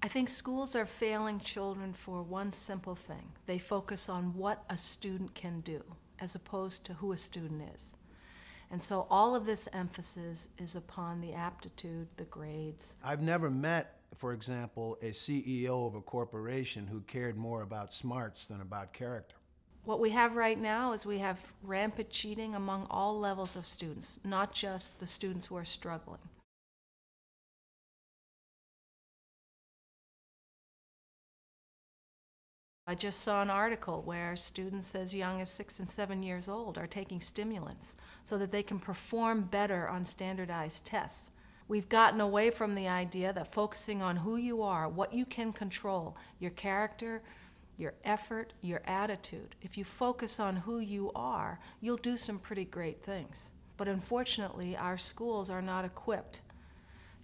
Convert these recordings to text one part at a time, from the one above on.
I think schools are failing children for one simple thing. They focus on what a student can do as opposed to who a student is. And so all of this emphasis is upon the aptitude, the grades. I've never met, for example, a CEO of a corporation who cared more about smarts than about character. What we have right now is we have rampant cheating among all levels of students, not just the students who are struggling. I just saw an article where students as young as 6 and 7 years old are taking stimulants so that they can perform better on standardized tests. We've gotten away from the idea that focusing on who you are, what you can control, your character, your effort, your attitude. If you focus on who you are, you'll do some pretty great things. But unfortunately, our schools are not equipped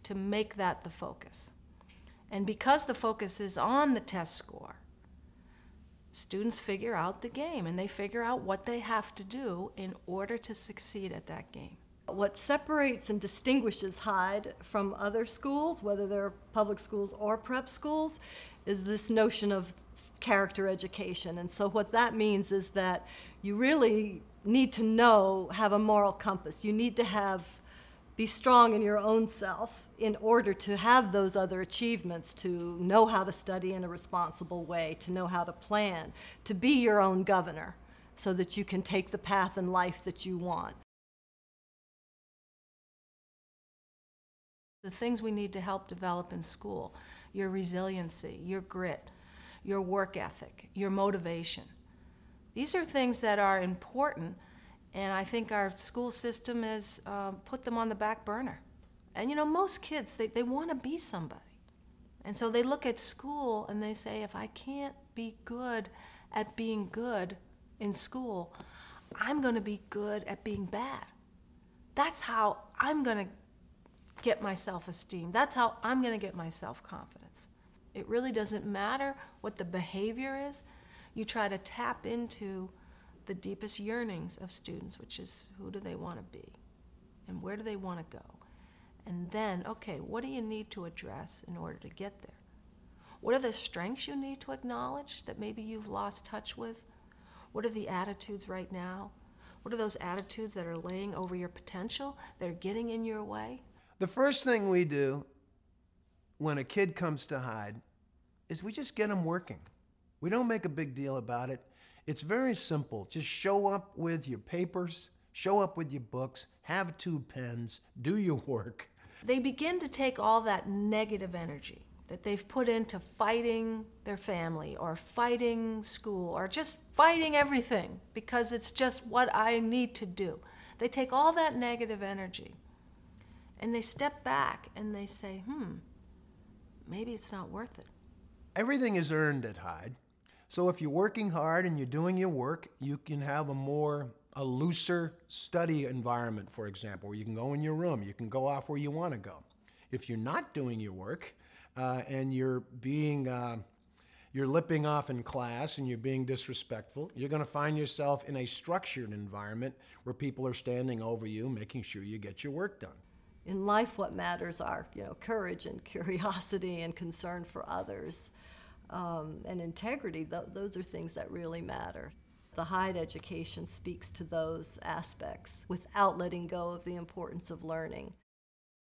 to make that the focus. And because the focus is on the test score, students figure out the game, and they figure out what they have to do in order to succeed at that game. What separates and distinguishes Hyde from other schools, whether they're public schools or prep schools, is this notion of character education. And so what that means is that you really need to have a moral compass. You need to be strong in your own self in order to have those other achievements, to know how to study in a responsible way, to know how to plan, to be your own governor so that you can take the path in life that you want. The things we need to help develop in school, your resiliency, your grit, your work ethic, your motivation. These are things that are important, and I think our school system has put them on the back burner. And you know, most kids, they want to be somebody. And so they look at school and they say, if I can't be good at being good in school, I'm going to be good at being bad. That's how I'm going to get my self-esteem. That's how I'm going to get my self-confidence. It really doesn't matter what the behavior is. You try to tap into the deepest yearnings of students, which is who do they want to be and where do they want to go? And then, okay, what do you need to address in order to get there? What are the strengths you need to acknowledge that maybe you've lost touch with? What are the attitudes right now? What are those attitudes that are laying over your potential, that are getting in your way? The first thing we do when a kid comes to Hyde is we just get them working. We don't make a big deal about it. It's very simple. Just show up with your papers, show up with your books, have 2 pens, do your work. They begin to take all that negative energy that they've put into fighting their family or fighting school or just fighting everything because it's just what I need to do. They take all that negative energy and they step back and they say, maybe it's not worth it. Everything is earned at Hyde. So if you're working hard and you're doing your work, you can have a looser study environment, for example, where you can go in your room, you can go off where you want to go. If you're not doing your work and you're lipping off in class and you're being disrespectful, you're going to find yourself in a structured environment where people are standing over you, making sure you get your work done. In life, what matters are, courage and curiosity and concern for others, and integrity. Those are things that really matter. The Hyde education speaks to those aspects without letting go of the importance of learning.